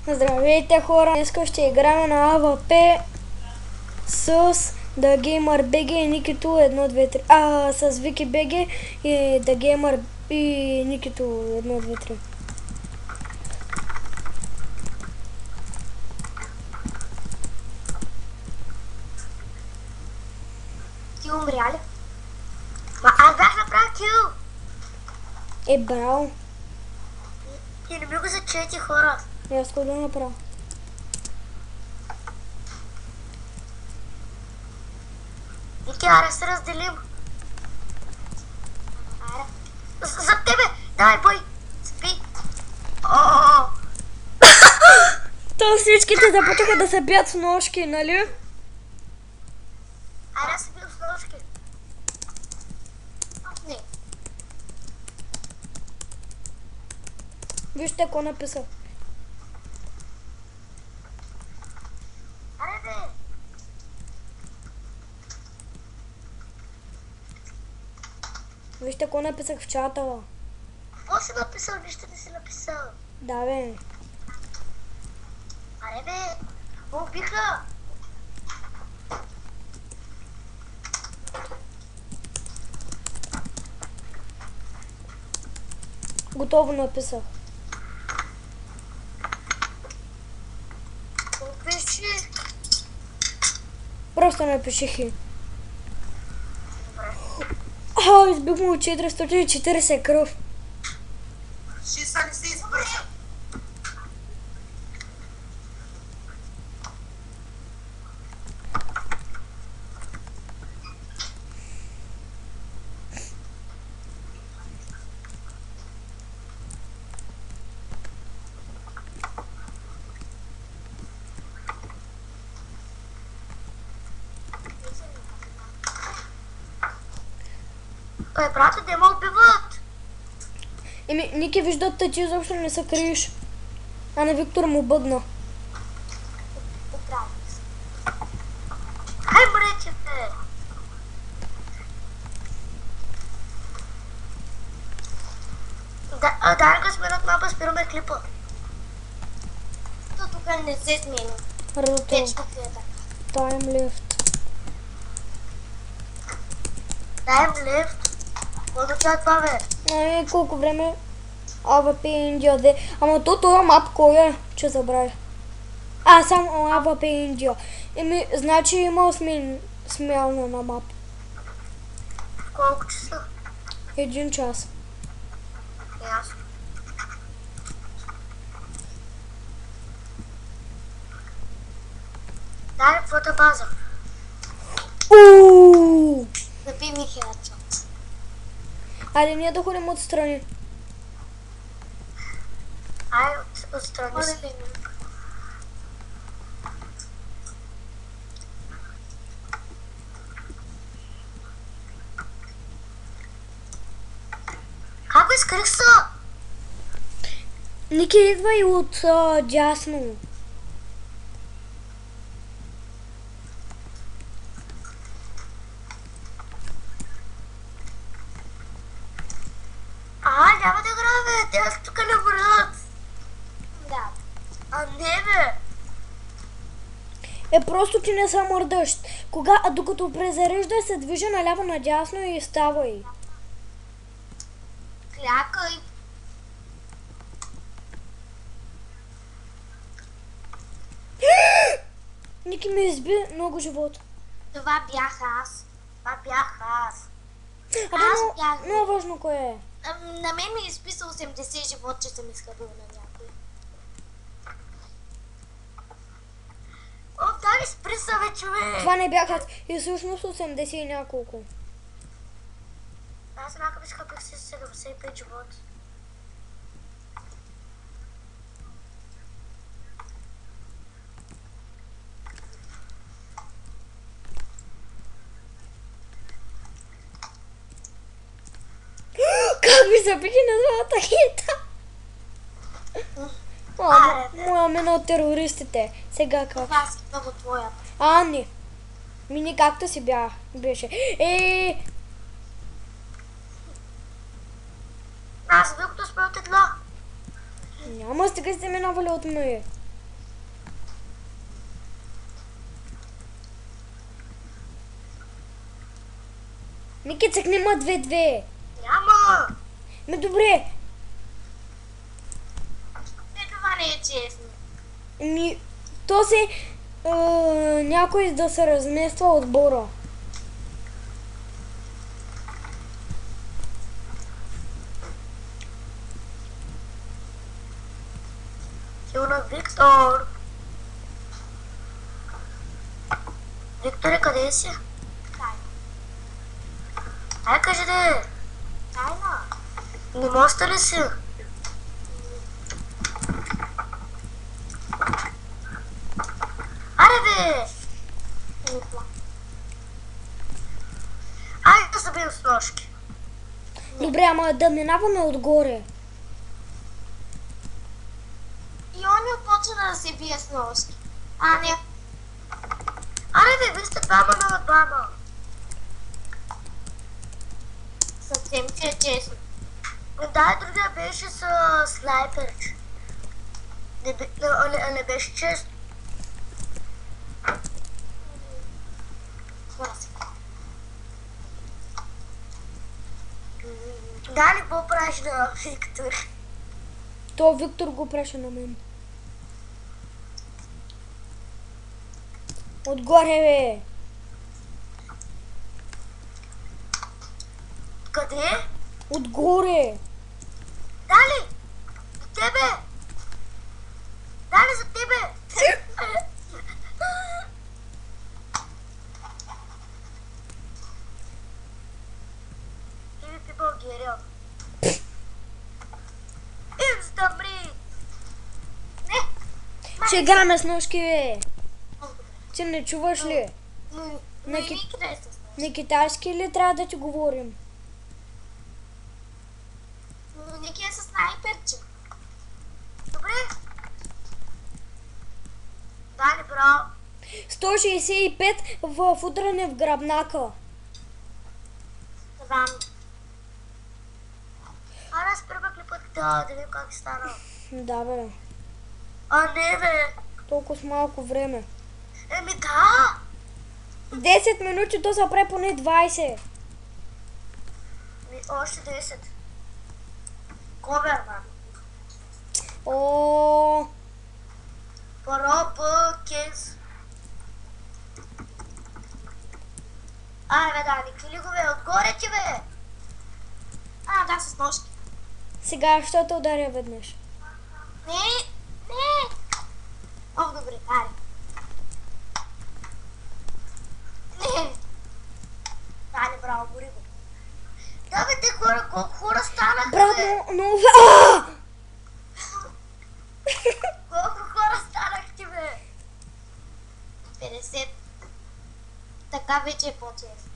Здравейте хора, днес ще играем на AWP с The Gamer BG и Никито 1, 2, 3. С Вики BG и The Gamer и Никито 1, 2, 3. Ти умря ли? Аз бях направил кил! Браво! И не ми го зачети, хора. Аз го да направя. Ники, аре се разделим. Аре. За тебе! Давай, бой! Спи! О-о-о! То всичките започнаха да се бият с ножки, нали? Аре, аз се бил с ножки. Не. Вижте какво написах. Аре, бе! Вижте какво написах в чата. Какво си написал? Нищо не си написал. Да, бе. Аре, бе! Ме убиха! Готово написах. Опиши! Просто напиши хи. Добре. Избих му 440 кръв. Шиса не се избърша. Брате, де ме убиват! Ники, виждат, ти изобщо не се криеш. А на Виктор му бъдна. Оправи се. Хай мрече, бе! Дай го сменят мапа, спираме клипа. То тук не се сменя. Рото. Вечно е така. Тайм лифт. Дай им лифт. Какво означава това, бе? Колко време? AWP Индия, де. Ама това мап кой е? Че забравя. Само AWP Индия. Значи има смяна на мап. Колко часа? 1 час. Ясно. Дай фотобаза. Ууу! Напи ми хедшот. Айде ние да ходим отстрани. Ай, отстрани се. Как го изкарих са? Ники, идвай от дясно. Няма да грабе, те аз тук не върнат. Да. Не, бе. Просто ти не се мърдаш. Докато презарежда се движи наляво надясно и ставай. Клякай. Ники ме изби много живот. Това бях аз. Много важно кое е. На мен ми изписа 80 живот, че съм изхъбил на някой. Дай спри са, бе, човек! Това не бях аз. И всъщност 80 и няколко. Аз някак изхъбих си 75 живот. Как ви забили на двамата хита? Моя мина от терористите. Сега как? Това си много твоя. Не. Мини както си беше. Аз бил като сме от една. Няма, стига сте минавали от ме. Ники, цъкни ма 2-2. Няма! Ми добре. Това не е честно. То си някой да се размества отбора. Сигурно Виктор. Викторе, къде си? Ай, кажи де. Тайна. Не можеш ли си? Аре бе! Айде да забием с ножки. Добре, ама да минаваме отгоре. И он почна да се бие с ножки. А не. Аре бе, вие сте двама на двама. Съвсем че е честно. Да, другия беше с снайперче. Не беше честно. Дали, какво правиш на Виктор? То Виктор го преше на мен. Отгоре, бе. Къде? Отгоре. Дали! За тебе! Дали, за тебе! PvP България. Инстамри! Не! Ще играме с ножки, бе. Ти не чуваш ли? На китайски ли трябва да ти говорим? Но Ники е с снайперче. Добре. Дали, браво. 165 в удране в гръбнака. Знам. Аре, аз първа клипът да видим как стана. Да, бе. А, не, бе. Толкова с малко време. Еми да. 10 минути, то са прави поне 20. Още 10. Ковер, мам. О, Пропъкес. Аре, бе, да, никакви лигове. Отгоре ти, бе. А, да, с ножки. сега ще те ударя веднъж. Не, не. О, добре, аре. Не. Дали, браво, гори го. Да, бе, те хора, колко хора станаха, Брат, бе. но... Колко хора станахте, бе? 50. Така вече е по-честно.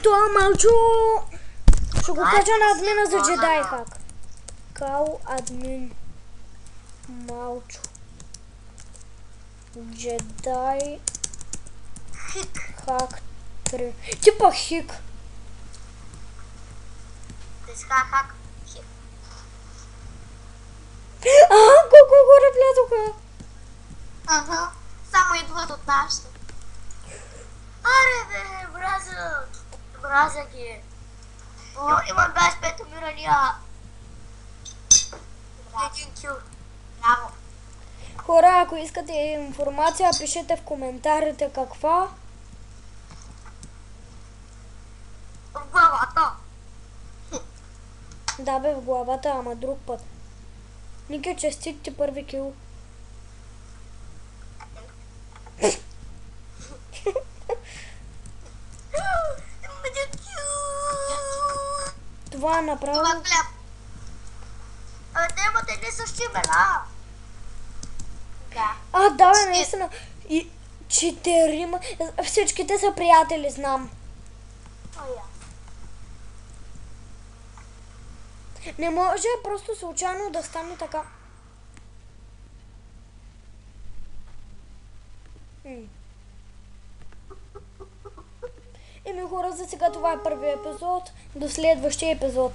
Това малчо... Ще го кажа на админа за джедай хак. Кал админ. Малчо. Джедай Хик. хак 3. Типа хик. Те си хак. Хик. Колко горе влязоха. Ага. Само идват от нашата. Аре, бе, мразя. Мразя ги. О, имам 25 умирания. Един кил. Браво. Хора, ако искате информация, пишете в коментарите каква. В главата. Да, бе, в главата, ама друг път. Ники, честит ти първи кил. Това е направо... Това хляб. Абе, те имат едни същи имена. Да. Да, бе, наистина. И 4... Всичките са приятели, знам. О, я. Не може просто случайно да стане така. Еми хора, за сега това е първият епизод. До следващия епизод.